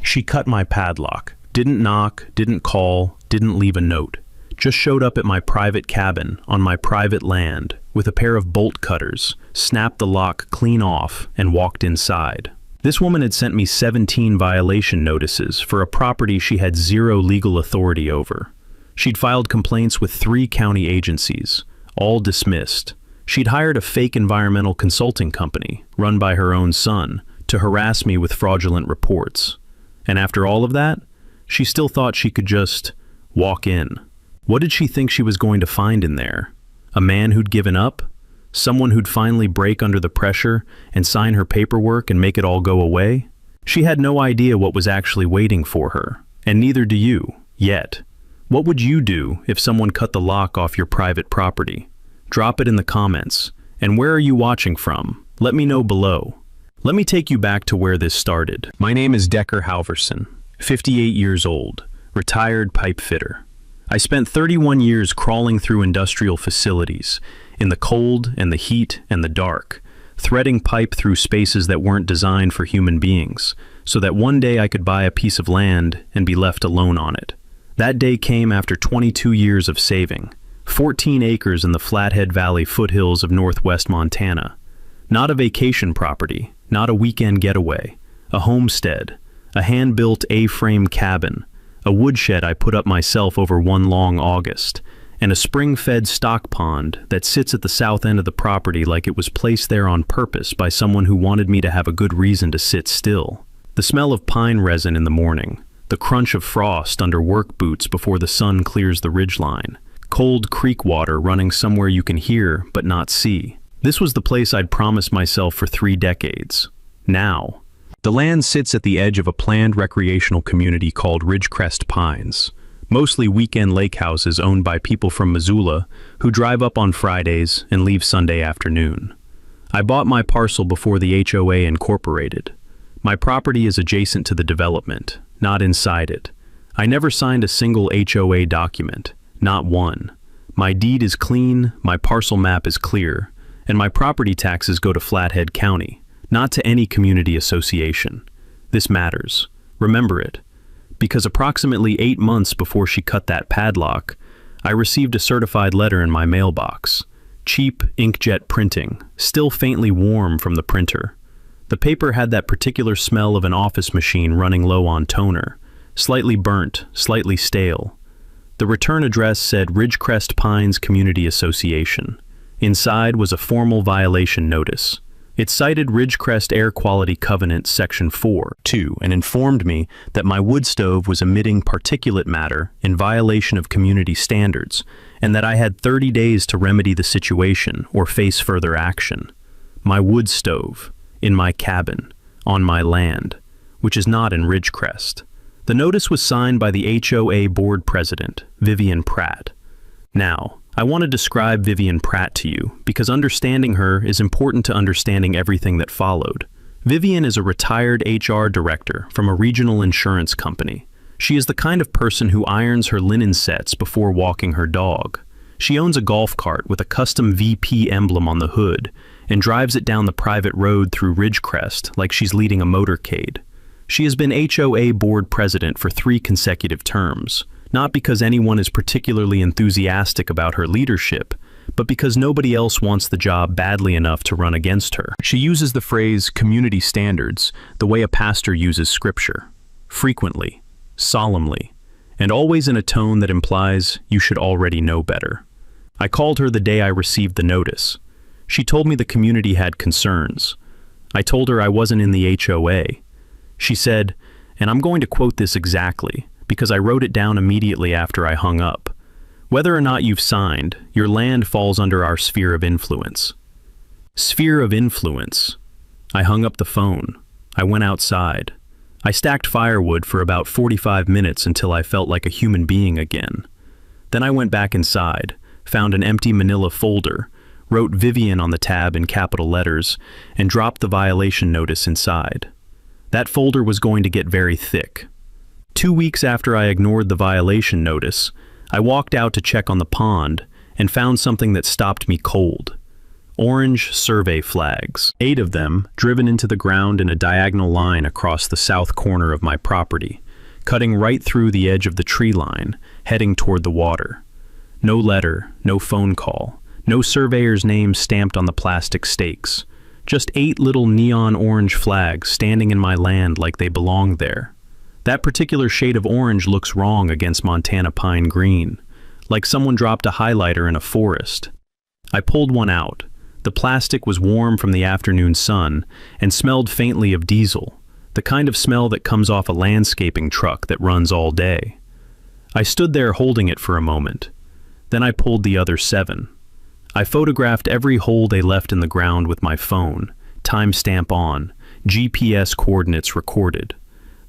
She cut my padlock, didn't knock, didn't call, didn't leave a note. Just showed up at my private cabin on my private land with a pair of bolt cutters, snapped the lock clean off, and walked inside. This woman had sent me 17 violation notices for a property she had zero legal authority over. She'd filed complaints with 3 county agencies, all dismissed. She'd hired a fake environmental consulting company, run by her own son, to harass me with fraudulent reports. And after all of that, she still thought she could just walk in. What did she think she was going to find in there? A man who'd given up? Someone who'd finally break under the pressure and sign her paperwork and make it all go away? She had no idea what was actually waiting for her, and neither do you, yet. What would you do if someone cut the lock off your private property? Drop it in the comments. And where are you watching from? Let me know below. Let me take you back to where this started. My name is Decker Halverson, 58 years old, retired pipe fitter. I spent 31 years crawling through industrial facilities, in the cold and the heat and the dark, threading pipe through spaces that weren't designed for human beings, so that one day I could buy a piece of land and be left alone on it. That day came after 22 years of saving, 14 acres in the Flathead Valley foothills of northwest Montana. Not a vacation property, not a weekend getaway, a homestead, a hand-built A-frame cabin, a woodshed I put up myself over one long August, and a spring-fed stock pond that sits at the south end of the property like it was placed there on purpose by someone who wanted me to have a good reason to sit still. The smell of pine resin in the morning, the crunch of frost under work boots before the sun clears the ridgeline, cold creek water running somewhere you can hear but not see. This was the place I'd promised myself for 3 decades. Now, the land sits at the edge of a planned recreational community called Ridgecrest Pines, mostly weekend lake houses owned by people from Missoula who drive up on Fridays and leave Sunday afternoon. I bought my parcel before the HOA incorporated. My property is adjacent to the development, not inside it. I never signed a single HOA document, not one. My deed is clean, my parcel map is clear, and my property taxes go to Flathead County, not to any community association. This matters. Remember it. Because approximately 8 months before she cut that padlock, I received a certified letter in my mailbox. Cheap inkjet printing, still faintly warm from the printer. The paper had that particular smell of an office machine running low on toner, slightly burnt, slightly stale. The return address said Ridgecrest Pines Community Association. Inside was a formal violation notice. It cited Ridgecrest Air Quality Covenant Section 4.2 and informed me that my wood stove was emitting particulate matter in violation of community standards, and that I had 30 days to remedy the situation or face further action. My wood stove, in my cabin, on my land, which is not in Ridgecrest. The notice was signed by the HOA board president, Vivian Pratt. Now, I want to describe Vivian Pratt to you because understanding her is important to understanding everything that followed. Vivian is a retired HR director from a regional insurance company. She is the kind of person who irons her linen sets before walking her dog. She owns a golf cart with a custom VP emblem on the hood and drives it down the private road through Ridgecrest like she's leading a motorcade. She has been HOA board president for 3 consecutive terms. Not because anyone is particularly enthusiastic about her leadership, but because nobody else wants the job badly enough to run against her. She uses the phrase community standards the way a pastor uses scripture, frequently, solemnly, and always in a tone that implies you should already know better. I called her the day I received the notice. She told me the community had concerns. I told her I wasn't in the HOA. She said, and I'm going to quote this exactly, because I wrote it down immediately after I hung up. Whether or not you've signed, your land falls under our sphere of influence. Sphere of influence. I hung up the phone. I went outside. I stacked firewood for about 45 minutes until I felt like a human being again. Then I went back inside, found an empty manila folder, wrote Vivian on the tab in capital letters, and dropped the violation notice inside. That folder was going to get very thick. 2 weeks after I ignored the violation notice, I walked out to check on the pond and found something that stopped me cold. orange survey flags, 8 of them driven into the ground in a diagonal line across the south corner of my property, cutting right through the edge of the tree line, heading toward the water. No letter, no phone call, no surveyor's name stamped on the plastic stakes. Just 8 little neon orange flags standing in my land like they belonged there. That particular shade of orange looks wrong against Montana pine green, like someone dropped a highlighter in a forest. I pulled one out. The plastic was warm from the afternoon sun and smelled faintly of diesel, the kind of smell that comes off a landscaping truck that runs all day. I stood there holding it for a moment. Then I pulled the other 7. I photographed every hole they left in the ground with my phone, timestamp on, GPS coordinates recorded.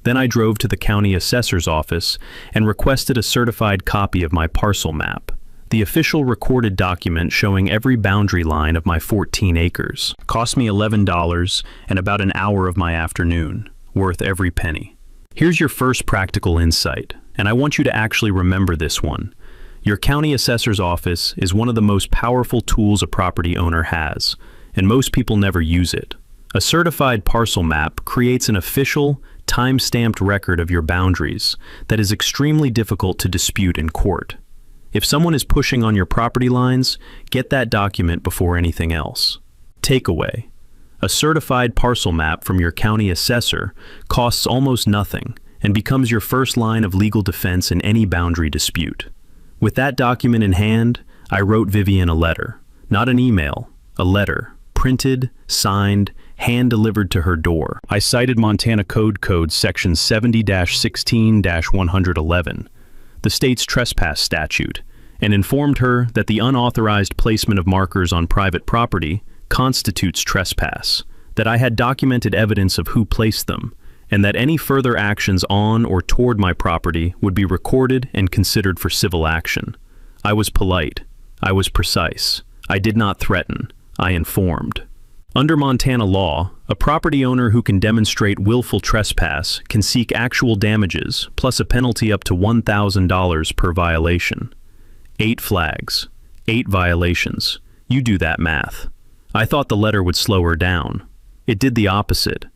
Then I drove to the county assessor's office and requested a certified copy of my parcel map, the official recorded document showing every boundary line of my 14 acres. Cost me $11 and about an hour of my afternoon, worth every penny. Here's your first practical insight, and I want you to actually remember this one. Your county assessor's office is one of the most powerful tools a property owner has, and most people never use it. A certified parcel map creates an official, time-stamped record of your boundaries that is extremely difficult to dispute in court. If someone is pushing on your property lines, get that document before anything else. Takeaway: a certified parcel map from your county assessor costs almost nothing and becomes your first line of legal defense in any boundary dispute. With that document in hand, I wrote Vivian a letter. Not an email, a letter, printed, signed, hand-delivered to her door. I cited Montana Code Section 70-16-111, the state's trespass statute, and informed her that the unauthorized placement of markers on private property constitutes trespass, that I had documented evidence of who placed them, and that any further actions on or toward my property would be recorded and considered for civil action. I was polite. I was precise. I did not threaten. I informed. Under Montana law, a property owner who can demonstrate willful trespass can seek actual damages, plus a penalty up to $1,000 per violation. 8 flags, 8 violations. You do that math. I thought the letter would slow her down. It did the opposite.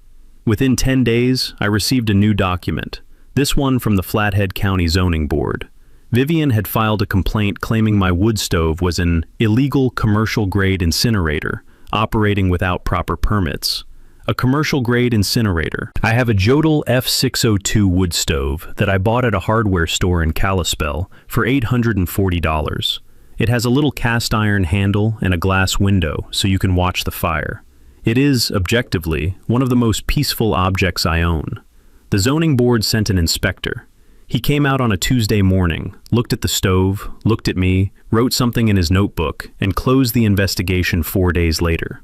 Within 10 days, I received a new document, this one from the Flathead County Zoning Board. Vivian had filed a complaint claiming my wood stove was an illegal commercial-grade incinerator, operating without proper permits. A commercial-grade incinerator. I have a Jodel F602 wood stove that I bought at a hardware store in Kalispell for $840. It has a little cast iron handle and a glass window so you can watch the fire. It is, objectively, one of the most peaceful objects I own. The zoning board sent an inspector. He came out on a Tuesday morning, looked at the stove, looked at me, wrote something in his notebook, and closed the investigation 4 days later.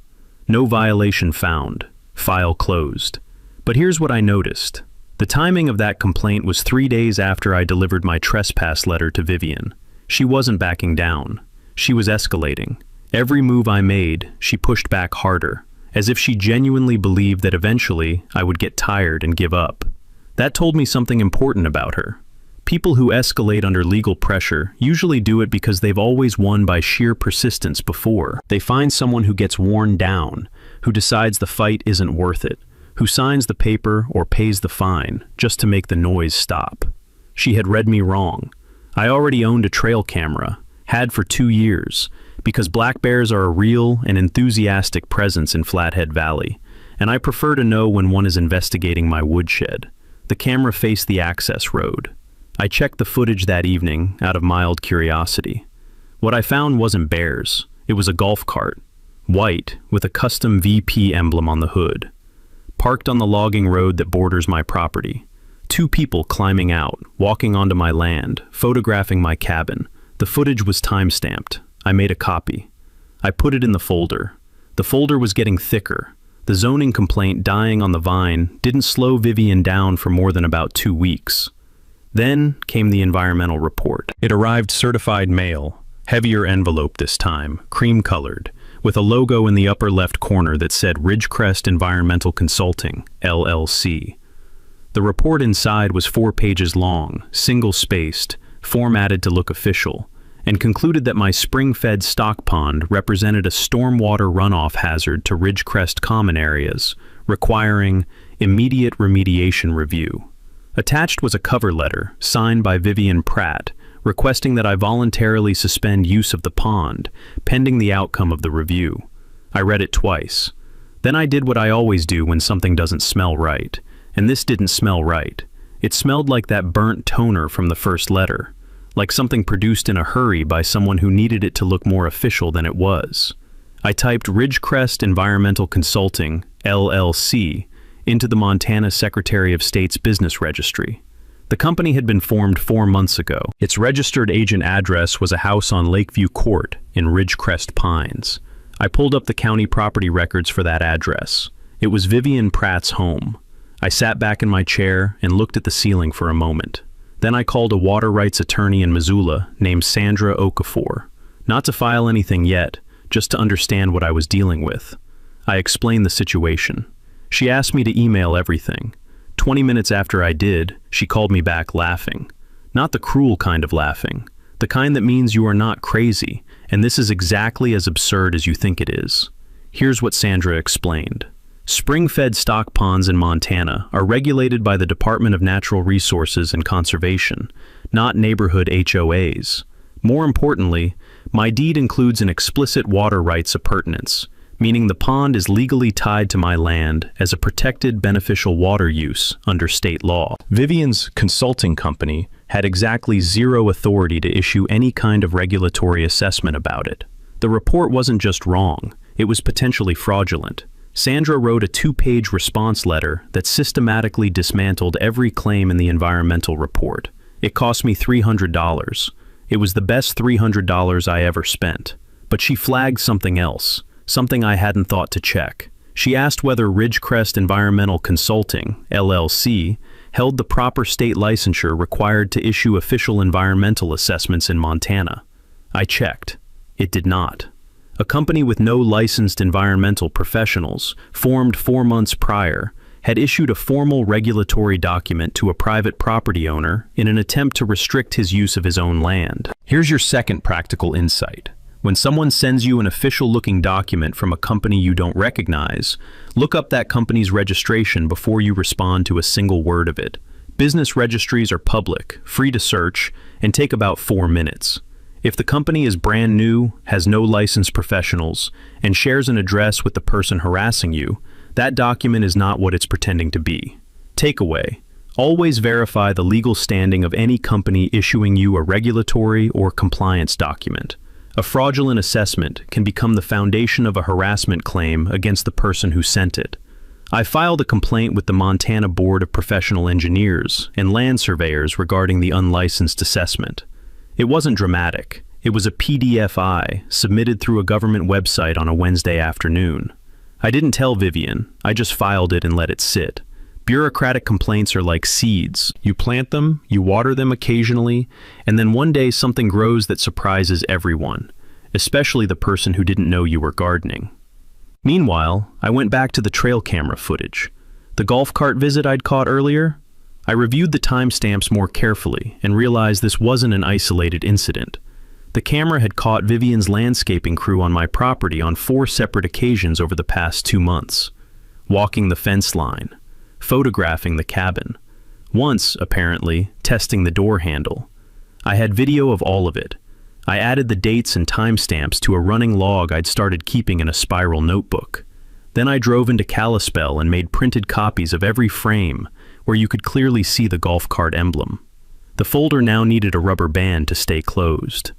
No violation found. File closed. But here's what I noticed. The timing of that complaint was 3 days after I delivered my trespass letter to Vivian. She wasn't backing down. She was escalating. Every move I made, she pushed back harder, as if she genuinely believed that eventually I would get tired and give up. That told me something important about her. People who escalate under legal pressure usually do it because they've always won by sheer persistence before. They find someone who gets worn down, who decides the fight isn't worth it, who signs the paper or pays the fine just to make the noise stop. She had read me wrong. I already owned a trail camera, had for 2 years, because black bears are a real and enthusiastic presence in Flathead Valley, and I prefer to know when one is investigating my woodshed. The camera faced the access road. I checked the footage that evening out of mild curiosity. What I found wasn't bears. It was a golf cart, white, with a custom VP emblem on the hood. Parked on the logging road that borders my property. 2 people climbing out, walking onto my land, photographing my cabin. The footage was time-stamped. I made a copy. I put it in the folder. The folder was getting thicker. The zoning complaint dying on the vine didn't slow Vivian down for more than about 2 weeks. Then came the environmental report. It arrived certified mail, heavier envelope this time, cream-colored, with a logo in the upper left corner that said Ridgecrest Environmental Consulting, LLC. The report inside was 4 pages long, single-spaced, formatted to look official, and concluded that my spring-fed stock pond represented a stormwater runoff hazard to Ridgecrest common areas, requiring immediate remediation review. Attached was a cover letter signed by Vivian Pratt, requesting that I voluntarily suspend use of the pond, pending the outcome of the review. I read it twice. Then I did what I always do when something doesn't smell right, and this didn't smell right. It smelled like that burnt toner from the first letter, like something produced in a hurry by someone who needed it to look more official than it was. I typed Ridgecrest Environmental Consulting, LLC, into the Montana Secretary of State's business registry. The company had been formed 4 months ago. Its registered agent address was a house on Lakeview Court in Ridgecrest Pines. I pulled up the county property records for that address. It was Vivian Pratt's home. I sat back in my chair and looked at the ceiling for a moment. Then I called a water rights attorney in Missoula named Sandra Okafor. Not to file anything yet, just to understand what I was dealing with. I explained the situation. She asked me to email everything. 20 minutes after I did, she called me back laughing. Not the cruel kind of laughing. The kind that means you are not crazy, and this is exactly as absurd as you think it is. Here's what Sandra explained. Spring-fed stock ponds in Montana are regulated by the Department of Natural Resources and Conservation, not neighborhood HOAs. More importantly, my deed includes an explicit water rights appurtenance, meaning the pond is legally tied to my land as a protected beneficial water use under state law. Vivian's consulting company had exactly zero authority to issue any kind of regulatory assessment about it. The report wasn't just wrong, it was potentially fraudulent. Sandra wrote a 2-page response letter that systematically dismantled every claim in the environmental report. It cost me $300. It was the best $300 I ever spent. But she flagged something else, something I hadn't thought to check. She asked whether Ridgecrest Environmental Consulting, LLC, held the proper state licensure required to issue official environmental assessments in Montana. I checked. It did not. A company with no licensed environmental professionals, formed 4 months prior, had issued a formal regulatory document to a private property owner in an attempt to restrict his use of his own land. Here's your second practical insight. When someone sends you an official-looking document from a company you don't recognize, look up that company's registration before you respond to a single word of it. Business registries are public, free to search, and take about 4 minutes. If the company is brand new, has no licensed professionals, and shares an address with the person harassing you, that document is not what it's pretending to be. Takeaway: always verify the legal standing of any company issuing you a regulatory or compliance document. A fraudulent assessment can become the foundation of a harassment claim against the person who sent it. I filed a complaint with the Montana Board of Professional Engineers and Land Surveyors regarding the unlicensed assessment. It wasn't dramatic. It was a PDF submitted through a government website on a Wednesday afternoon. I didn't tell Vivian, I just filed it and let it sit. Bureaucratic complaints are like seeds. You plant them, you water them occasionally, and then one day something grows that surprises everyone, especially the person who didn't know you were gardening. Meanwhile, I went back to the trail camera footage. The golf cart visit I'd caught earlier? I reviewed the timestamps more carefully and realized this wasn't an isolated incident. The camera had caught Vivian's landscaping crew on my property on 4 separate occasions over the past 2 months. Walking the fence line, photographing the cabin, once, apparently, testing the door handle. I had video of all of it. I added the dates and timestamps to a running log I'd started keeping in a spiral notebook. Then I drove into Kalispell and made printed copies of every frame where you could clearly see the golf cart emblem. The folder now needed a rubber band to stay closed.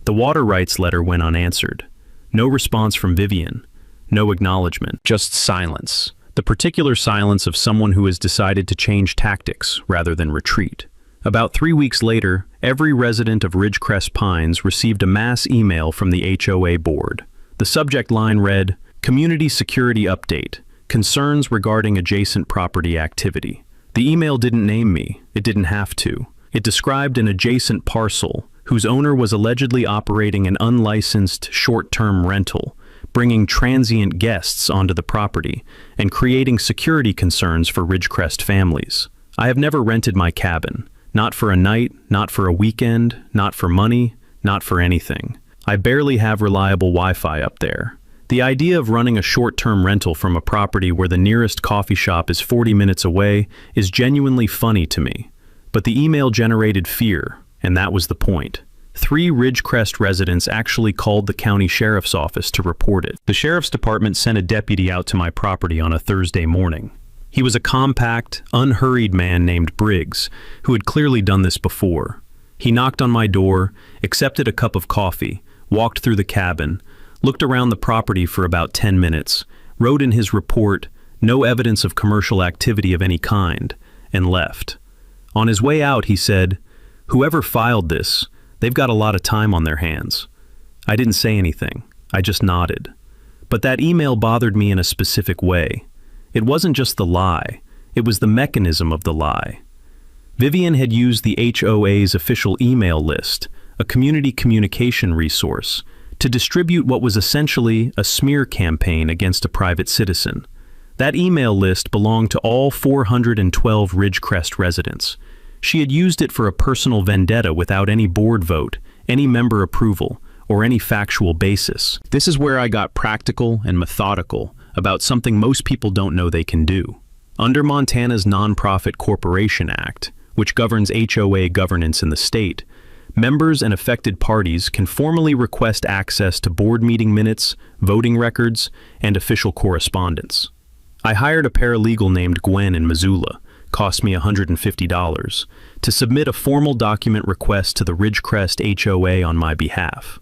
The water rights letter went unanswered. No response from Vivian. No acknowledgement. Just silence. The particular silence of someone who has decided to change tactics rather than retreat. About 3 weeks later, every resident of Ridgecrest Pines received a mass email from the HOA board. The subject line read, "Community Security Update. Concerns regarding adjacent property activity." The email didn't name me. It didn't have to. It described an adjacent parcel whose owner was allegedly operating an unlicensed short-term rental, bringing transient guests onto the property and creating security concerns for Ridgecrest families. I have never rented my cabin. Not for a night, not for a weekend, not for money, not for anything. I barely have reliable Wi-Fi up there. The idea of running a short-term rental from a property where the nearest coffee shop is 40 minutes away is genuinely funny to me. But the email generated fear, and that was the point. 3 Ridgecrest residents actually called the county sheriff's office to report it. The sheriff's department sent a deputy out to my property on a Thursday morning. He was a compact, unhurried man named Briggs, who had clearly done this before. He knocked on my door, accepted a cup of coffee, walked through the cabin, looked around the property for about 10 minutes, wrote in his report, "No evidence of commercial activity of any kind," and left. On his way out, he said, "Whoever filed this, they've got a lot of time on their hands." I didn't say anything. I just nodded. But that email bothered me in a specific way. It wasn't just the lie. It was the mechanism of the lie. Vivian had used the HOA's official email list, a community communication resource, to distribute what was essentially a smear campaign against a private citizen. That email list belonged to all 412 Ridgecrest residents. She had used it for a personal vendetta without any board vote, any member approval, or any factual basis. This is where I got practical and methodical about something most people don't know they can do. Under Montana's Nonprofit Corporation Act, which governs HOA governance in the state, members and affected parties can formally request access to board meeting minutes, voting records, and official correspondence. I hired a paralegal named Gwen in Missoula, cost me $150, to submit a formal document request to the Ridgecrest HOA on my behalf.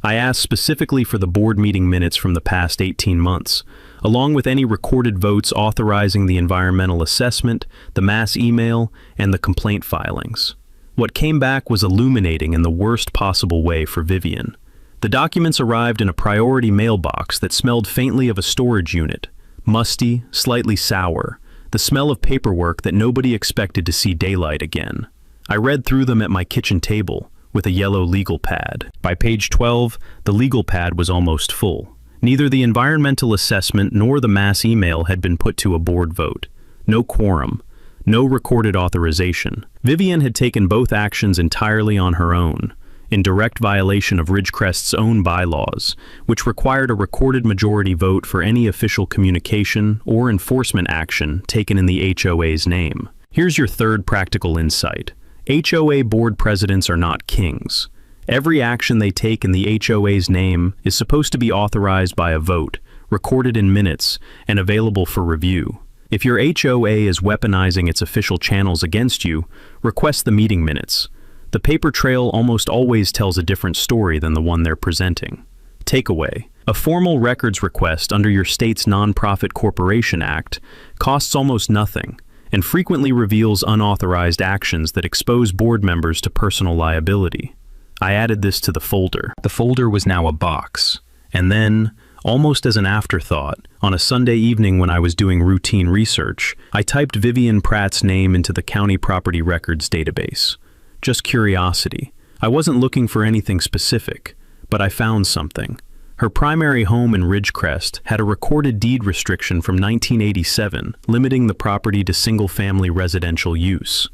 I asked specifically for the board meeting minutes from the past 18 months, along with any recorded votes authorizing the environmental assessment, the mass email, and the complaint filings. What came back was illuminating in the worst possible way for Vivian. The documents arrived in a priority mailbox that smelled faintly of a storage unit, musty, slightly sour, the smell of paperwork that nobody expected to see daylight again. I read through them at my kitchen table with a yellow legal pad. By page 12, the legal pad was almost full. Neither the environmental assessment nor the mass email had been put to a board vote. No quorum. No recorded authorization. Vivian had taken both actions entirely on her own, in direct violation of Ridgecrest's own bylaws, which required a recorded majority vote for any official communication or enforcement action taken in the HOA's name. Here's your third practical insight. HOA board presidents are not kings. Every action they take in the HOA's name is supposed to be authorized by a vote, recorded in minutes, and available for review. If your HOA is weaponizing its official channels against you, request the meeting minutes. The paper trail almost always tells a different story than the one they're presenting. Takeaway: a formal records request under your state's Nonprofit Corporation Act costs almost nothing and frequently reveals unauthorized actions that expose board members to personal liability. I added this to the folder. The folder was now a box. And then, almost as an afterthought, on a Sunday evening when I was doing routine research, I typed Vivian Pratt's name into the county property records database. Just curiosity. I wasn't looking for anything specific, but I found something. Her primary home in Ridgecrest had a recorded deed restriction from 1987 limiting the property to single-family residential use.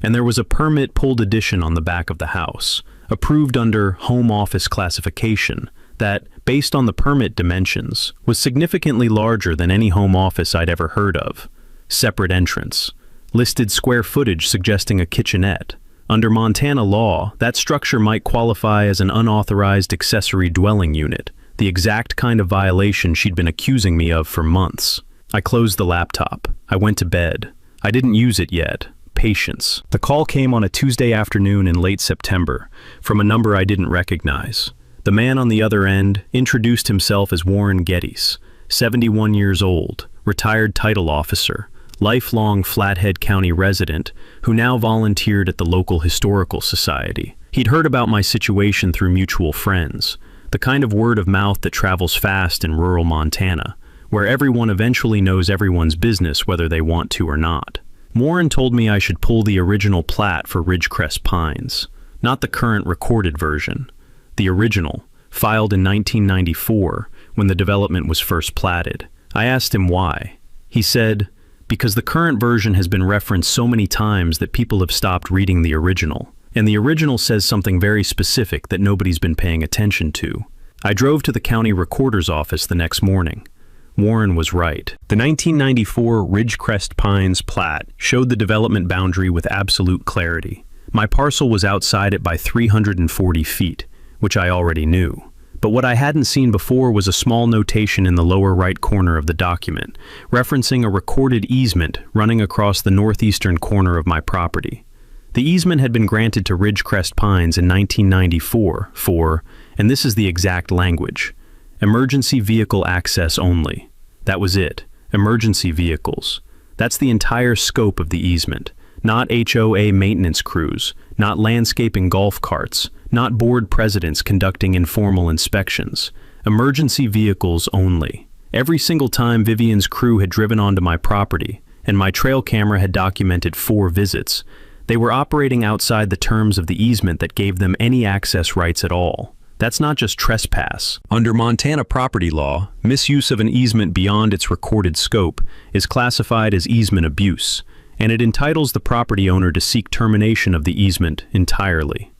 And there was a permit pulled addition on the back of the house, approved under home office classification, that, based on the permit dimensions, was significantly larger than any home office I'd ever heard of. Separate entrance. Listed square footage suggesting a kitchenette. Under Montana law, that structure might qualify as an unauthorized accessory dwelling unit, the exact kind of violation she'd been accusing me of for months. I closed the laptop. I went to bed. I didn't use it yet. Patience. The call came on a Tuesday afternoon in late September, from a number I didn't recognize. The man on the other end introduced himself as Warren Geddes, 71 years old, retired title officer, lifelong Flathead County resident who now volunteered at the local historical society. He'd heard about my situation through mutual friends, the kind of word of mouth that travels fast in rural Montana, where everyone eventually knows everyone's business whether they want to or not. Warren told me I should pull the original plat for Ridgecrest Pines, not the current recorded version. The original, filed in 1994 when the development was first platted. I asked him why. He said, because the current version has been referenced so many times that people have stopped reading the original, and the original says something very specific that nobody's been paying attention to. I drove to the county recorder's office the next morning. Warren was right. The 1994 Ridgecrest Pines plat showed the development boundary with absolute clarity. My parcel was outside it by 340 feet, which I already knew. But what I hadn't seen before was a small notation in the lower right corner of the document, referencing a recorded easement running across the northeastern corner of my property. The easement had been granted to Ridgecrest Pines in 1994 for, and this is the exact language, emergency vehicle access only. That was it. Emergency vehicles. That's the entire scope of the easement. Not HOA maintenance crews, not landscaping golf carts, not board presidents conducting informal inspections. Emergency vehicles only. Every single time Vivian's crew had driven onto my property, and my trail camera had documented 4 visits, they were operating outside the terms of the easement that gave them any access rights at all. That's not just trespass. Under Montana property law, misuse of an easement beyond its recorded scope is classified as easement abuse, and it entitles the property owner to seek termination of the easement entirely.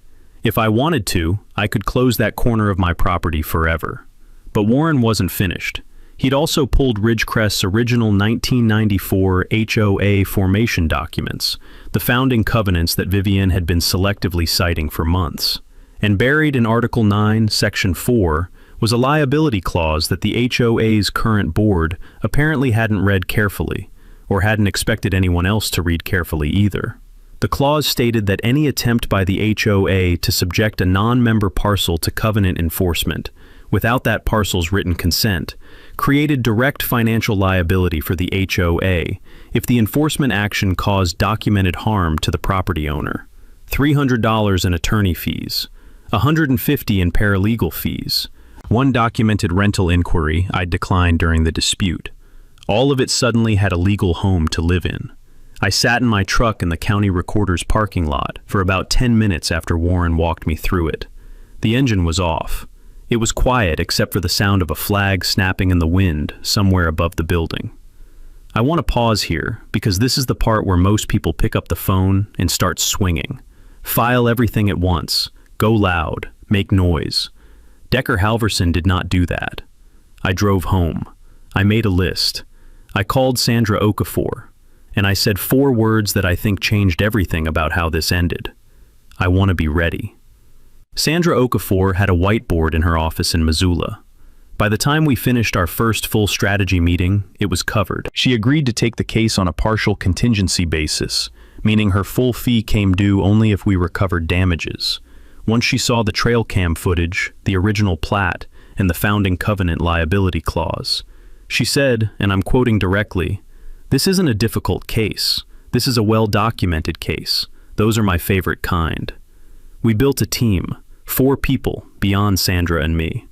If I wanted to, I could close that corner of my property forever. But Warren wasn't finished. He'd also pulled Ridgecrest's original 1994 HOA formation documents, the founding covenants that Vivian had been selectively citing for months. And buried in Article 9, Section 4, was a liability clause that the HOA's current board apparently hadn't read carefully, or hadn't expected anyone else to read carefully either. The clause stated that any attempt by the HOA to subject a non-member parcel to covenant enforcement, without that parcel's written consent, created direct financial liability for the HOA if the enforcement action caused documented harm to the property owner. $300 in attorney fees, $150 in paralegal fees, 1 documented rental inquiry I'd declined during the dispute. All of it suddenly had a legal home to live in. I sat in my truck in the county recorder's parking lot for about 10 minutes after Warren walked me through it. The engine was off. It was quiet except for the sound of a flag snapping in the wind somewhere above the building. I want to pause here because this is the part where most people pick up the phone and start swinging. File everything at once. Go loud. Make noise. Decker Halverson did not do that. I drove home. I made a list. I called Sandra Okafor, and I said 4 words that I think changed everything about how this ended. I want to be ready. Sandra Okafor had a whiteboard in her office in Missoula. By the time we finished our first full strategy meeting, it was covered. She agreed to take the case on a partial contingency basis, meaning her full fee came due only if we recovered damages. Once she saw the trail cam footage, the original plat, and the founding covenant liability clause, she said, and I'm quoting directly, "This isn't a difficult case. This is a well-documented case. Those are my favorite kind." We built a team, 4 people beyond Sandra and me.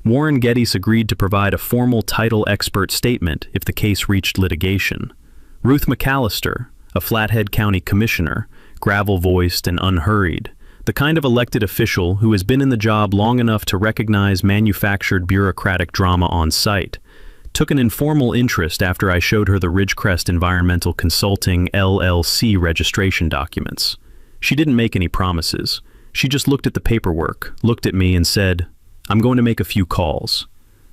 Warren Geddes agreed to provide a formal title expert statement if the case reached litigation. Ruth McAllister, a Flathead County commissioner, gravel-voiced and unhurried, the kind of elected official who has been in the job long enough to recognize manufactured bureaucratic drama on site, took an informal interest after I showed her the Ridgecrest Environmental Consulting LLC registration documents. She didn't make any promises. She just looked at the paperwork, looked at me and said, "I'm going to make a few calls."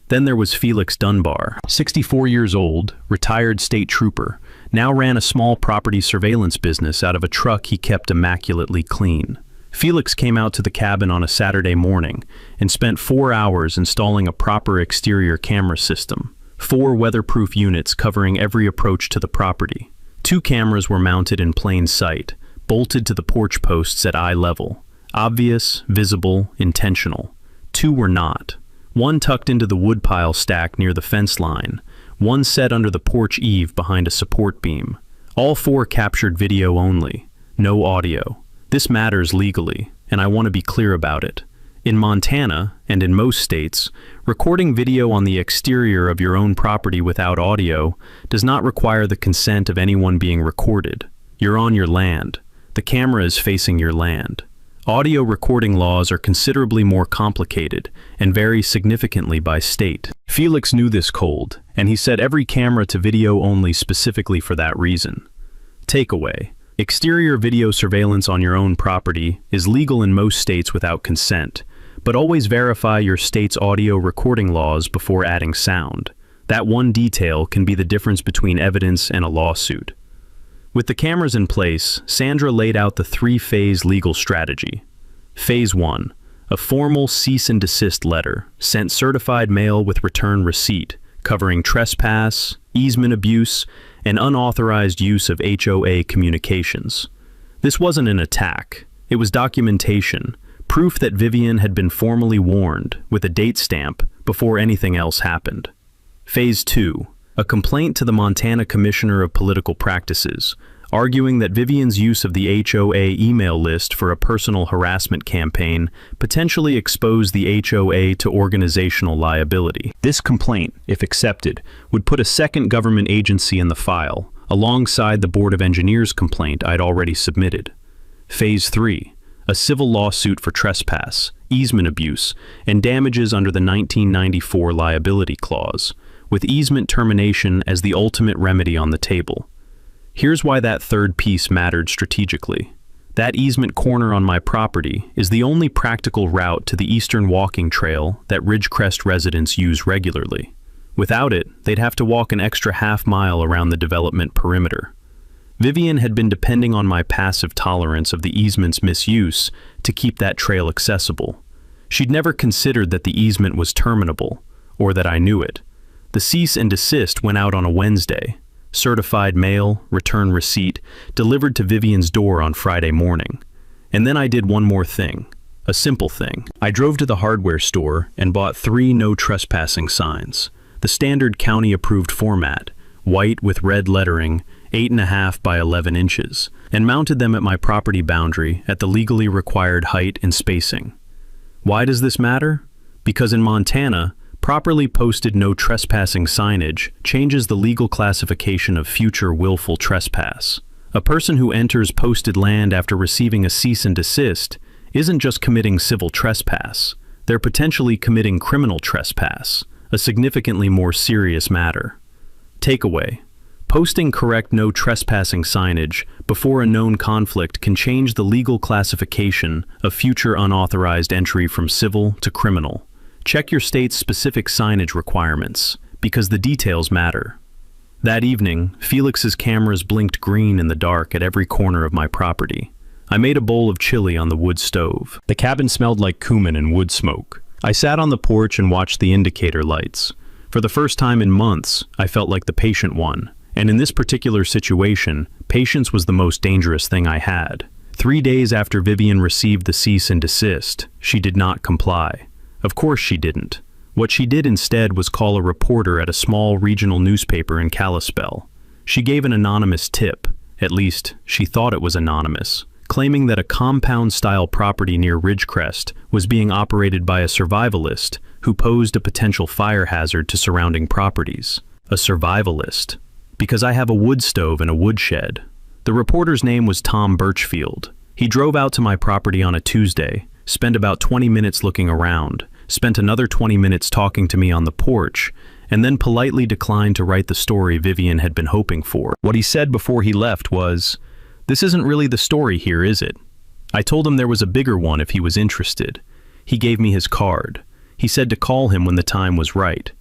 Then there was Felix Dunbar, 64 years old, retired state trooper, now ran a small property surveillance business out of a truck he kept immaculately clean. Felix came out to the cabin on a Saturday morning and spent 4 hours installing a proper exterior camera system, 4 weatherproof units covering every approach to the property. 2 cameras were mounted in plain sight, bolted to the porch posts at eye level. Obvious, visible, intentional. 2 were not. 1 tucked into the woodpile stack near the fence line, 1 set under the porch eave behind a support beam. All 4 captured video only, no audio. This matters legally, and I want to be clear about it. In Montana, and in most states, recording video on the exterior of your own property without audio does not require the consent of anyone being recorded. You're on your land. The camera is facing your land. Audio recording laws are considerably more complicated and vary significantly by state. Felix knew this cold, and he set every camera to video only specifically for that reason. Takeaway: Exterior video surveillance on your own property is legal in most states without consent, but always verify your state's audio recording laws before adding sound. That one detail can be the difference between evidence and a lawsuit. With the cameras in place, Sandra laid out the three-phase legal strategy. Phase 1, a formal cease and desist letter, sent certified mail with return receipt, covering trespass, easement abuse, and unauthorized use of HOA communications. This wasn't an attack. It was documentation, proof that Vivian had been formally warned, with a date stamp, before anything else happened. Phase 2, a complaint to the Montana Commissioner of Political Practices, arguing that Vivian's use of the HOA email list for a personal harassment campaign potentially exposed the HOA to organizational liability. This complaint, if accepted, would put a second government agency in the file, alongside the Board of Engineers complaint I'd already submitted. Phase 3, a civil lawsuit for trespass, easement abuse, and damages under the 1994 liability clause, with easement termination as the ultimate remedy on the table. Here's why that third piece mattered strategically. That easement corner on my property is the only practical route to the eastern walking trail that Ridgecrest residents use regularly. Without it, they'd have to walk an extra half-mile around the development perimeter. Vivian had been depending on my passive tolerance of the easement's misuse to keep that trail accessible. She'd never considered that the easement was terminable, or that I knew it. The cease and desist went out on a Wednesday. Certified mail, return receipt, delivered to Vivian's door on Friday morning. And then I did one more thing, a simple thing. I drove to the hardware store and bought 3 no trespassing signs, the standard county-approved format, white with red lettering, 8.5 by 11 inches, and mounted them at my property boundary at the legally required height and spacing. Why does this matter? Because in Montana, properly posted no trespassing signage changes the legal classification of future willful trespass. A person who enters posted land after receiving a cease and desist isn't just committing civil trespass, they're potentially committing criminal trespass, a significantly more serious matter. Takeaway: posting correct no trespassing signage before a known conflict can change the legal classification of future unauthorized entry from civil to criminal. Check your state's specific signage requirements, because the details matter. That evening, Felix's cameras blinked green in the dark at every corner of my property. I made a bowl of chili on the wood stove. The cabin smelled like cumin and wood smoke. I sat on the porch and watched the indicator lights. For the first time in months, I felt like the patient one. And in this particular situation, patience was the most dangerous thing I had. 3 days after Vivian received the cease and desist, she did not comply. Of course she didn't. What she did instead was call a reporter at a small regional newspaper in Kalispell. She gave an anonymous tip, at least she thought it was anonymous, claiming that a compound-style property near Ridgecrest was being operated by a survivalist who posed a potential fire hazard to surrounding properties. A survivalist. Because I have a wood stove and a woodshed. The reporter's name was Tom Birchfield. He drove out to my property on a Tuesday, spent about 20 minutes looking around, spent another 20 minutes talking to me on the porch, and then politely declined to write the story Vivian had been hoping for. What he said before he left was, "This isn't really the story here, is it?" I told him there was a bigger one if he was interested. He gave me his card. He said to call him when the time was right.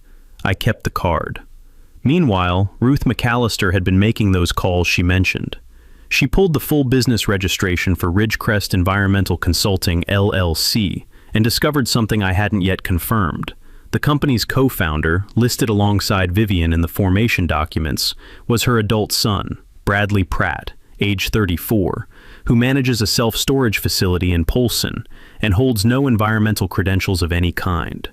I kept the card. Meanwhile, Ruth McAllister had been making those calls she mentioned. She pulled the full business registration for Ridgecrest Environmental Consulting, LLC, and discovered something I hadn't yet confirmed. The company's co-founder, listed alongside Vivian in the formation documents, was her adult son, Bradley Pratt, age 34, who manages a self-storage facility in Polson and holds no environmental credentials of any kind.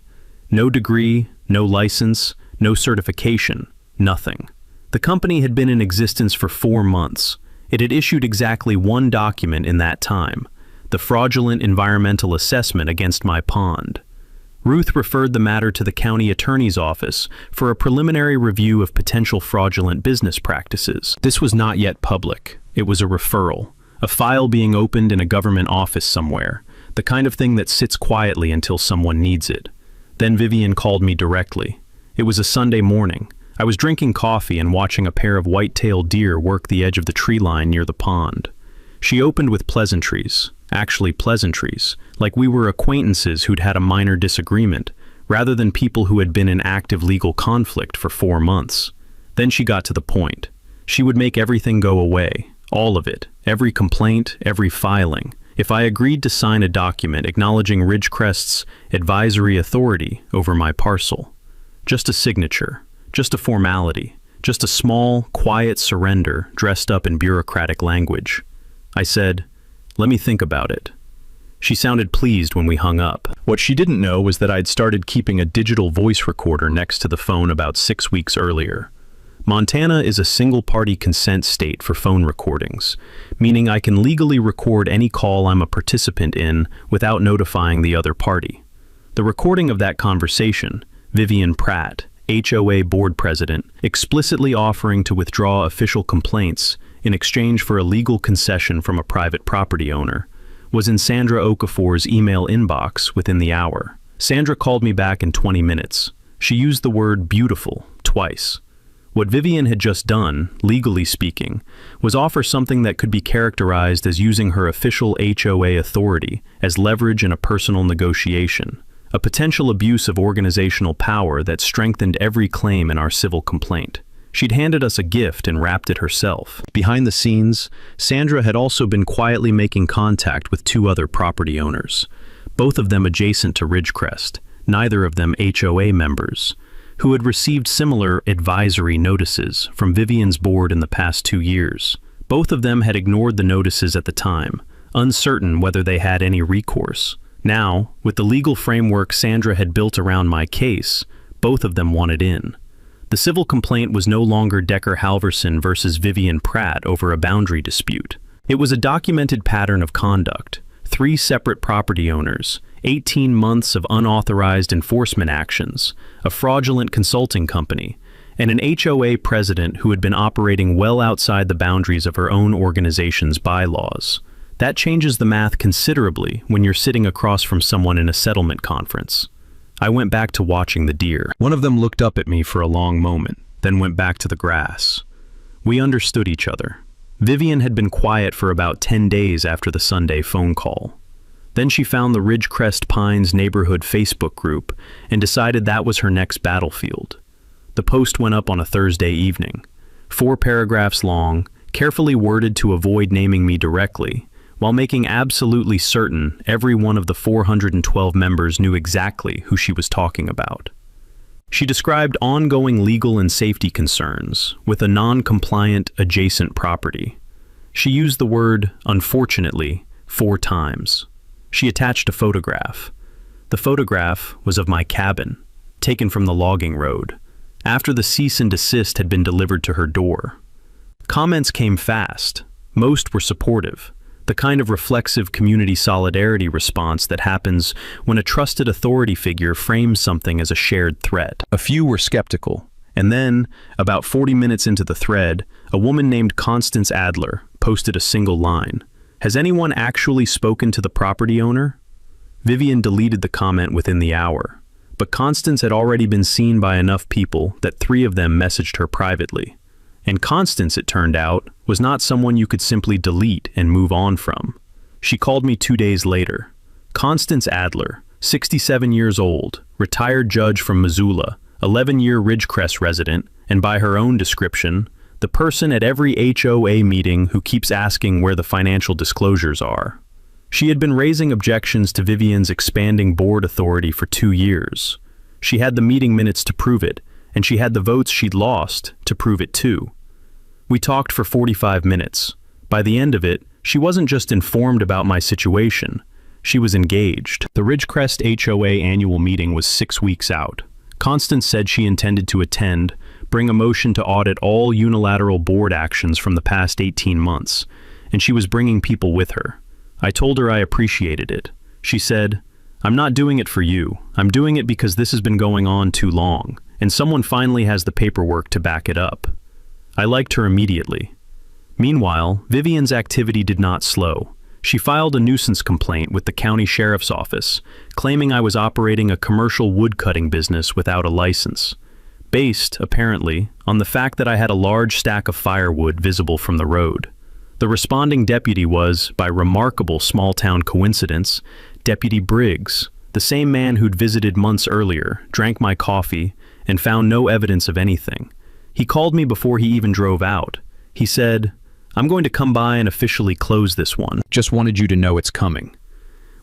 No degree, no license, no certification, nothing. The company had been in existence for 4 months. It had issued exactly one document in that time, the fraudulent environmental assessment against my pond. Ruth referred the matter to the county attorney's office for a preliminary review of potential fraudulent business practices. This was not yet public. It was a referral, a file being opened in a government office somewhere, the kind of thing that sits quietly until someone needs it. Then Vivian called me directly. It was a Sunday morning. I was drinking coffee and watching a pair of white-tailed deer work the edge of the tree line near the pond. She opened with pleasantries, actually pleasantries, like we were acquaintances who'd had a minor disagreement, rather than people who had been in active legal conflict for 4 months. Then she got to the point. She would make everything go away, all of it, every complaint, every filing, if I agreed to sign a document acknowledging Ridgecrest's advisory authority over my parcel. Just a signature, just a formality, just a small, quiet surrender dressed up in bureaucratic language. I said, "Let me think about it." She sounded pleased when we hung up. What she didn't know was that I'd started keeping a digital voice recorder next to the phone about 6 weeks earlier. Montana is a single-party consent state for phone recordings, meaning I can legally record any call I'm a participant in without notifying the other party. The recording of that conversation, Vivian Pratt, HOA board president, explicitly offering to withdraw official complaints in exchange for a legal concession from a private property owner, was in Sandra Okafor's email inbox within the hour. Sandra called me back in 20 minutes. She used the word beautiful twice. What Vivian had just done, legally speaking, was offer something that could be characterized as using her official HOA authority as leverage in a personal negotiation, a potential abuse of organizational power that strengthened every claim in our civil complaint. She'd handed us a gift and wrapped it herself. Behind the scenes, Sandra had also been quietly making contact with 2 other property owners, both of them adjacent to Ridgecrest, neither of them HOA members, who had received similar advisory notices from Vivian's board in the past 2 years. Both of them had ignored the notices at the time, uncertain whether they had any recourse. Now, with the legal framework Sandra had built around my case, both of them wanted in. The civil complaint was no longer Decker Halverson versus Vivian Pratt over a boundary dispute. It was a documented pattern of conduct, 3 separate property owners, 18 months of unauthorized enforcement actions, a fraudulent consulting company, and an HOA president who had been operating well outside the boundaries of her own organization's bylaws. That changes the math considerably when you're sitting across from someone in a settlement conference. I went back to watching the deer. One of them looked up at me for a long moment, then went back to the grass. We understood each other. Vivian had been quiet for about 10 days after the Sunday phone call. Then she found the Ridgecrest Pines neighborhood Facebook group and decided that was her next battlefield. The post went up on a Thursday evening, 4 paragraphs long, carefully worded to avoid naming me directly, while making absolutely certain every one of the 412 members knew exactly who she was talking about. She described ongoing legal and safety concerns with a non-compliant adjacent property. She used the word "unfortunately" 4 times. She attached a photograph. The photograph was of my cabin, taken from the logging road, after the cease and desist had been delivered to her door. Comments came fast. Most were supportive, the kind of reflexive community solidarity response that happens when a trusted authority figure frames something as a shared threat. A few were skeptical, and then, about 40 minutes into the thread, a woman named Constance Adler posted a single line. "Has anyone actually spoken to the property owner?" Vivian deleted the comment within the hour, but Constance had already been seen by enough people that 3 of them messaged her privately. And Constance, it turned out, was not someone you could simply delete and move on from. She called me 2 days later. Constance Adler, 67 years old, retired judge from Missoula, 11-year Ridgecrest resident, and by her own description, the person at every HOA meeting who keeps asking where the financial disclosures are. She had been raising objections to Vivian's expanding board authority for 2 years. She had the meeting minutes to prove it, and she had the votes she'd lost to prove it too. We talked for 45 minutes. By the end of it, she wasn't just informed about my situation, she was engaged. The Ridgecrest HOA annual meeting was 6 weeks out. Constance said she intended to attend, bring a motion to audit all unilateral board actions from the past 18 months, and she was bringing people with her. I told her I appreciated it. She said, "I'm not doing it for you. I'm doing it because this has been going on too long, and someone finally has the paperwork to back it up." I liked her immediately. Meanwhile, Vivian's activity did not slow. She filed a nuisance complaint with the county sheriff's office, claiming I was operating a commercial woodcutting business without a license, based, apparently, on the fact that I had a large stack of firewood visible from the road. The responding deputy was, by remarkable small-town coincidence, Deputy Briggs, the same man who'd visited months earlier, drank my coffee, and found no evidence of anything. He called me before he even drove out. He said, "I'm going to come by and officially close this one. Just wanted you to know it's coming."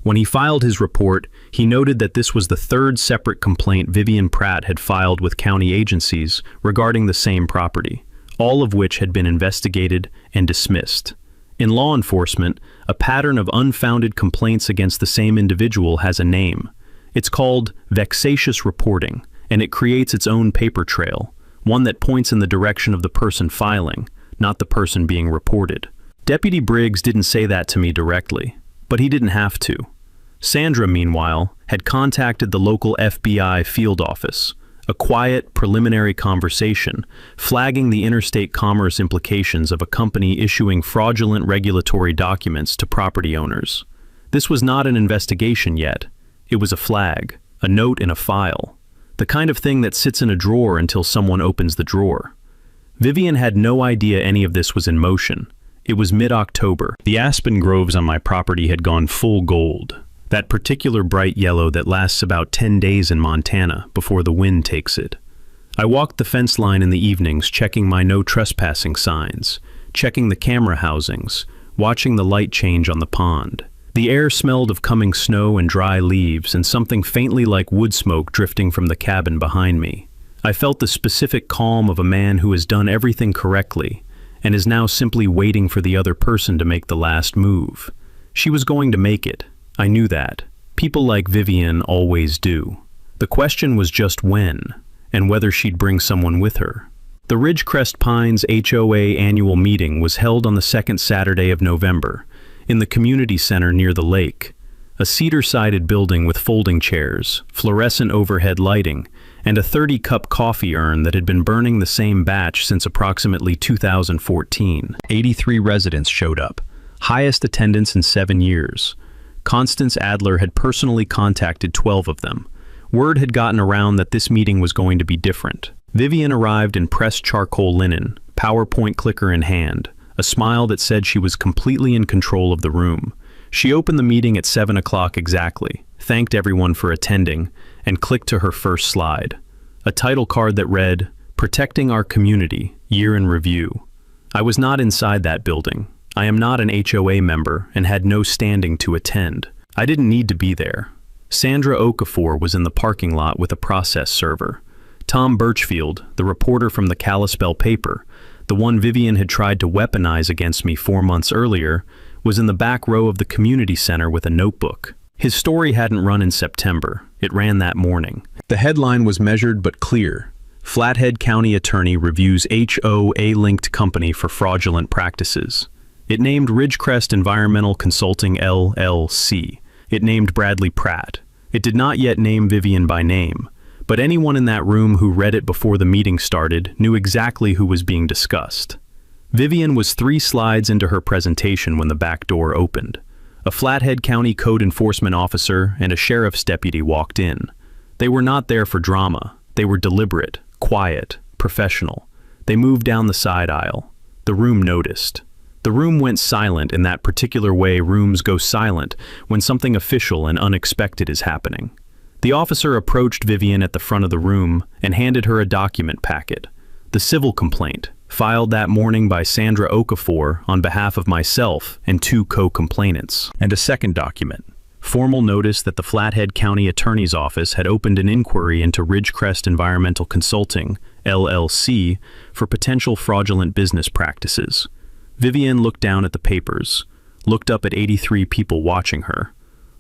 When he filed his report, he noted that this was the third separate complaint Vivian Pratt had filed with county agencies regarding the same property, all of which had been investigated and dismissed. In law enforcement, a pattern of unfounded complaints against the same individual has a name. It's called vexatious reporting, and it creates its own paper trail, one that points in the direction of the person filing, not the person being reported. Deputy Briggs didn't say that to me directly, but he didn't have to. Sandra, meanwhile, had contacted the local FBI field office, a quiet, preliminary conversation flagging the interstate commerce implications of a company issuing fraudulent regulatory documents to property owners. This was not an investigation yet. It was a flag, a note in a file, the kind of thing that sits in a drawer until someone opens the drawer. Vivian had no idea any of this was in motion. It was mid-October. The aspen groves on my property had gone full gold, that particular bright yellow that lasts about 10 days in Montana before the wind takes it. I walked the fence line in the evenings, checking my no trespassing signs, checking the camera housings, watching the light change on the pond. The air smelled of coming snow and dry leaves and something faintly like wood smoke drifting from the cabin behind me. I felt the specific calm of a man who has done everything correctly and is now simply waiting for the other person to make the last move. She was going to make it. I knew that. People like Vivian always do. The question was just when, and whether she'd bring someone with her. The Ridgecrest Pines HOA annual meeting was held on the second Saturday of November, in the community center near the lake, a cedar-sided building with folding chairs, fluorescent overhead lighting, and a 30-cup coffee urn that had been burning the same batch since approximately 2014. 83 residents showed up, highest attendance in 7 years. Constance Adler had personally contacted 12 of them. Word had gotten around that this meeting was going to be different. Vivian arrived in pressed charcoal linen, PowerPoint clicker in hand, a smile that said she was completely in control of the room. She opened the meeting at 7 o'clock exactly, thanked everyone for attending, and clicked to her first slide. A title card that read, "Protecting Our Community, Year in Review." I was not inside that building. I am not an HOA member and had no standing to attend. I didn't need to be there. Sandra Okafor was in the parking lot with a process server. Tom Birchfield, the reporter from the Kalispell paper, the one Vivian had tried to weaponize against me 4 months earlier, was in the back row of the community center with a notebook. His story hadn't run in September. It ran that morning. The headline was measured but clear. Flathead County Attorney reviews HOA-linked company for fraudulent practices. It named Ridgecrest Environmental Consulting LLC. It named Bradley Pratt. It did not yet name Vivian by name, but anyone in that room who read it before the meeting started knew exactly who was being discussed. Vivian was 3 slides into her presentation when the back door opened. A Flathead County code enforcement officer and a sheriff's deputy walked in. They were not there for drama. They were deliberate, quiet, professional. They moved down the side aisle. The room noticed. The room went silent in that particular way rooms go silent when something official and unexpected is happening. The officer approached Vivian at the front of the room and handed her a document packet. The civil complaint, filed that morning by Sandra Okafor on behalf of myself and 2 co-complainants. And a second document, formal notice that the Flathead County Attorney's Office had opened an inquiry into Ridgecrest Environmental Consulting, LLC, for potential fraudulent business practices. Vivian looked down at the papers, looked up at 83 people watching her,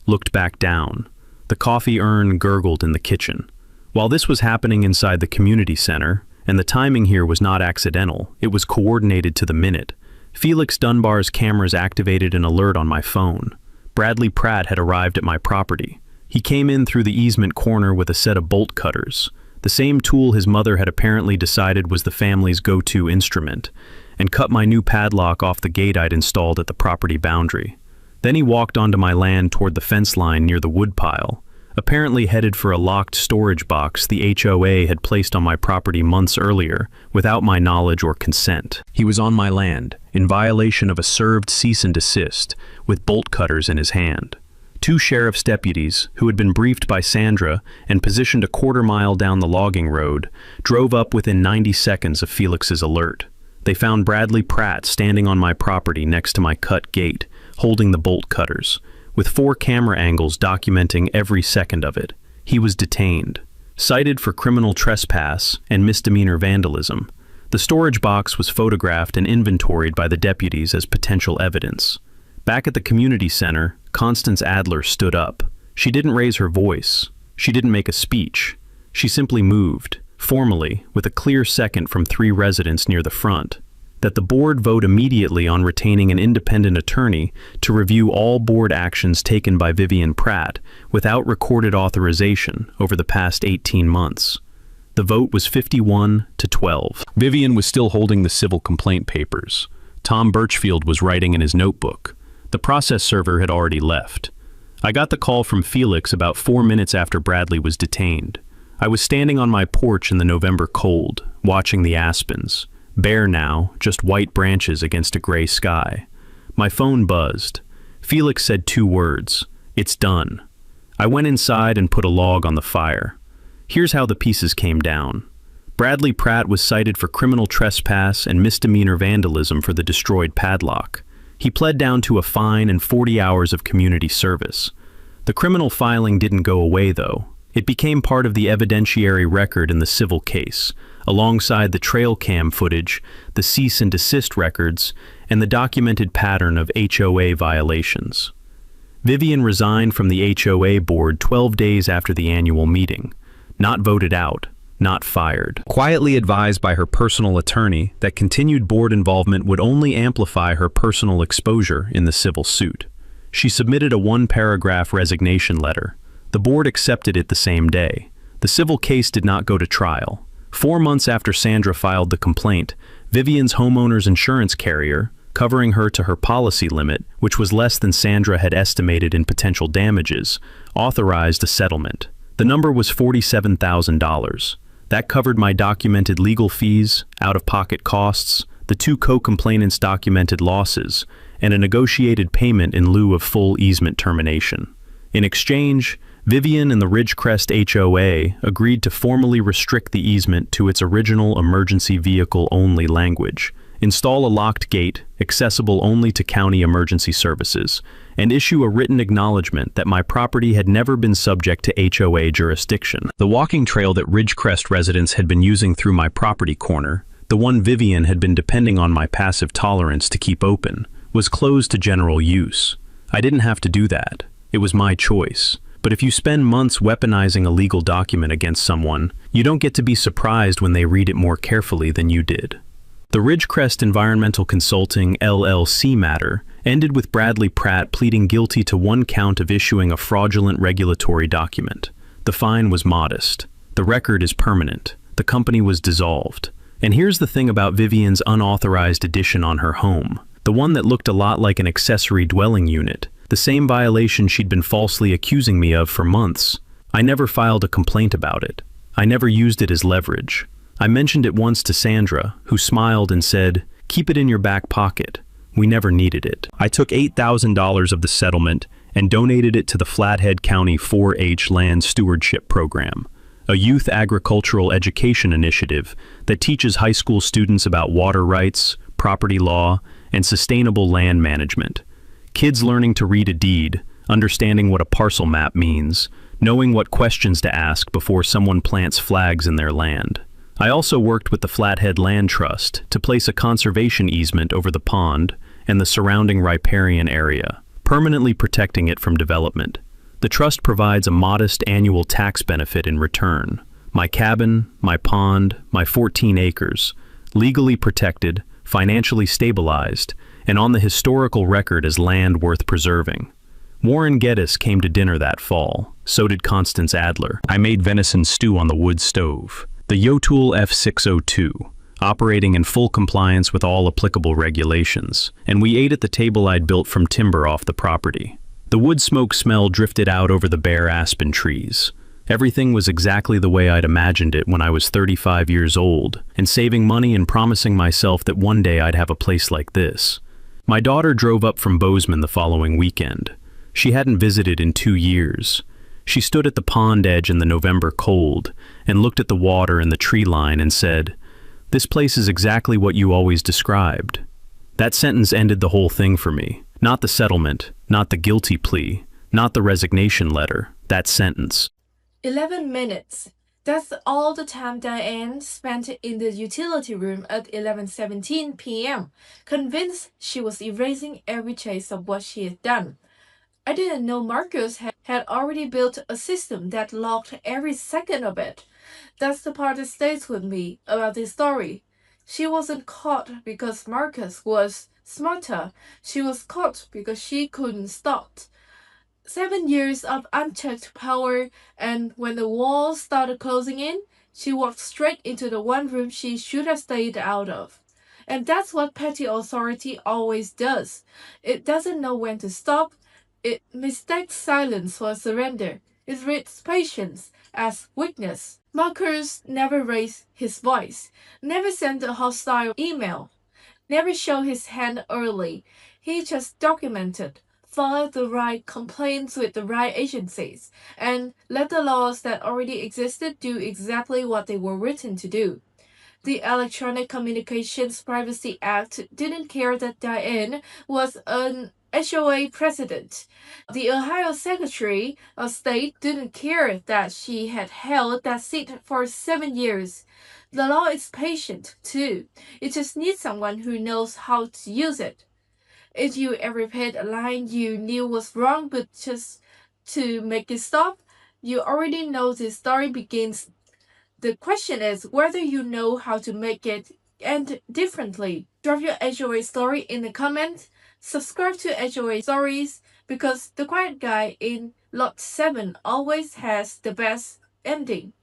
looked back down. The coffee urn gurgled in the kitchen. While this was happening inside the community center, and the timing here was not accidental, it was coordinated to the minute, Felix Dunbar's cameras activated an alert on my phone. Bradley Pratt had arrived at my property. He came in through the easement corner with a set of bolt cutters, the same tool his mother had apparently decided was the family's go-to instrument, and cut my new padlock off the gate I'd installed at the property boundary. Then he walked onto my land toward the fence line near the woodpile, apparently headed for a locked storage box the HOA had placed on my property months earlier without my knowledge or consent. He was on my land, in violation of a served cease and desist, with bolt cutters in his hand. 2 sheriff's deputies, who had been briefed by Sandra and positioned a quarter-mile down the logging road, drove up within 90 seconds of Felix's alert. They found Bradley Pratt standing on my property next to my cut gate, holding the bolt cutters, with 4 camera angles documenting every second of it. He was detained, cited for criminal trespass and misdemeanor vandalism. The storage box was photographed and inventoried by the deputies as potential evidence. Back at the community center, Constance Adler stood up. She didn't raise her voice. She didn't make a speech. She simply moved, formally, with a clear second from 3 residents near the front, that the board vote immediately on retaining an independent attorney to review all board actions taken by Vivian Pratt without recorded authorization over the past 18 months. The vote was 51-12. Vivian was still holding the civil complaint papers. Tom Birchfield was writing in his notebook. The process server had already left. I got the call from Felix about 4 minutes after Bradley was detained. I was standing on my porch in the November cold, watching the aspens, bare now, just white branches against a gray sky. My phone buzzed. Felix said 2 words, "It's done." I went inside and put a log on the fire. Here's how the pieces came down. Bradley Pratt was cited for criminal trespass and misdemeanor vandalism for the destroyed padlock. He pled down to a fine and 40 hours of community service. The criminal filing didn't go away, though. It became part of the evidentiary record in the civil case, alongside the trail cam footage, the cease and desist records, and the documented pattern of HOA violations. Vivian resigned from the HOA board 12 days after the annual meeting. Not voted out, not fired. Quietly advised by her personal attorney that continued board involvement would only amplify her personal exposure in the civil suit. She submitted a 1-paragraph resignation letter. The board accepted it the same day. The civil case did not go to trial. 4 months after Sandra filed the complaint, Vivian's homeowner's insurance carrier, covering her to her policy limit, which was less than Sandra had estimated in potential damages, authorized a settlement. The number was $47,000. That covered my documented legal fees, out-of-pocket costs, the 2 co-complainants' documented losses, and a negotiated payment in lieu of full easement termination. In exchange, Vivian and the Ridgecrest HOA agreed to formally restrict the easement to its original emergency vehicle-only language, install a locked gate, accessible only to county emergency services, and issue a written acknowledgement that my property had never been subject to HOA jurisdiction. The walking trail that Ridgecrest residents had been using through my property corner, the one Vivian had been depending on my passive tolerance to keep open, was closed to general use. I didn't have to do that. It was my choice. But if you spend months weaponizing a legal document against someone, you don't get to be surprised when they read it more carefully than you did. The Ridgecrest Environmental Consulting LLC matter ended with Bradley Pratt pleading guilty to 1 count of issuing a fraudulent regulatory document. The fine was modest. The record is permanent. The company was dissolved. And here's the thing about Vivian's unauthorized addition on her home. The one that looked a lot like an accessory dwelling unit. The same violation she'd been falsely accusing me of for months. I never filed a complaint about it. I never used it as leverage. I mentioned it once to Sandra, who smiled and said, "Keep it in your back pocket." We never needed it. I took $8,000 of the settlement and donated it to the Flathead County 4-H Land Stewardship Program, a youth agricultural education initiative that teaches high school students about water rights, property law, and sustainable land management. Kids learning to read a deed, understanding what a parcel map means, knowing what questions to ask before someone plants flags in their land. I also worked with the Flathead Land Trust to place a conservation easement over the pond and the surrounding riparian area, permanently protecting it from development. The trust provides a modest annual tax benefit in return. My cabin, my pond, my 14 acres, legally protected, financially stabilized, and on the historical record as land worth preserving. Warren Geddes came to dinner that fall. So did Constance Adler. I made venison stew on the wood stove. The Yotul F602, operating in full compliance with all applicable regulations, and we ate at the table I'd built from timber off the property. The wood smoke smell drifted out over the bare aspen trees. Everything was exactly the way I'd imagined it when I was 35 years old, and saving money and promising myself that one day I'd have a place like this. My daughter drove up from Bozeman the following weekend. She hadn't visited in 2 years. She stood at the pond edge in the November cold and looked at the water and the tree line and said, "This place is exactly what you always described." That sentence ended the whole thing for me. Not the settlement, not the guilty plea, not the resignation letter. That sentence. 11 minutes. That's all the time Diane spent in the utility room at 11:17 p.m., convinced she was erasing every trace of what she had done. I didn't know Marcus had already built a system that logged every second of it. That's the part that stays with me about this story. She wasn't caught because Marcus was smarter. She was caught because she couldn't stop. 7 years of unchecked power, and when the walls started closing in, she walked straight into the one room she should have stayed out of. And that's what petty authority always does. It doesn't know when to stop. It mistakes silence for surrender. It reads patience as weakness. Marcus never raised his voice, never sent a hostile email, never showed his hand early. He just documented, filed the right complaints with the right agencies, and let the laws that already existed do exactly what they were written to do. The Electronic Communications Privacy Act didn't care that Diane was an HOA president. The Ohio Secretary of State didn't care that she had held that seat for 7 years. The law is patient, too. It just needs someone who knows how to use it. If you ever paid a line you knew was wrong but just to make it stop, you already know this story begins. The question is whether you know how to make it end differently. Drop your HOA story in the comments. Subscribe to HOA Stories because the quiet guy in Lot 7 always has the best ending.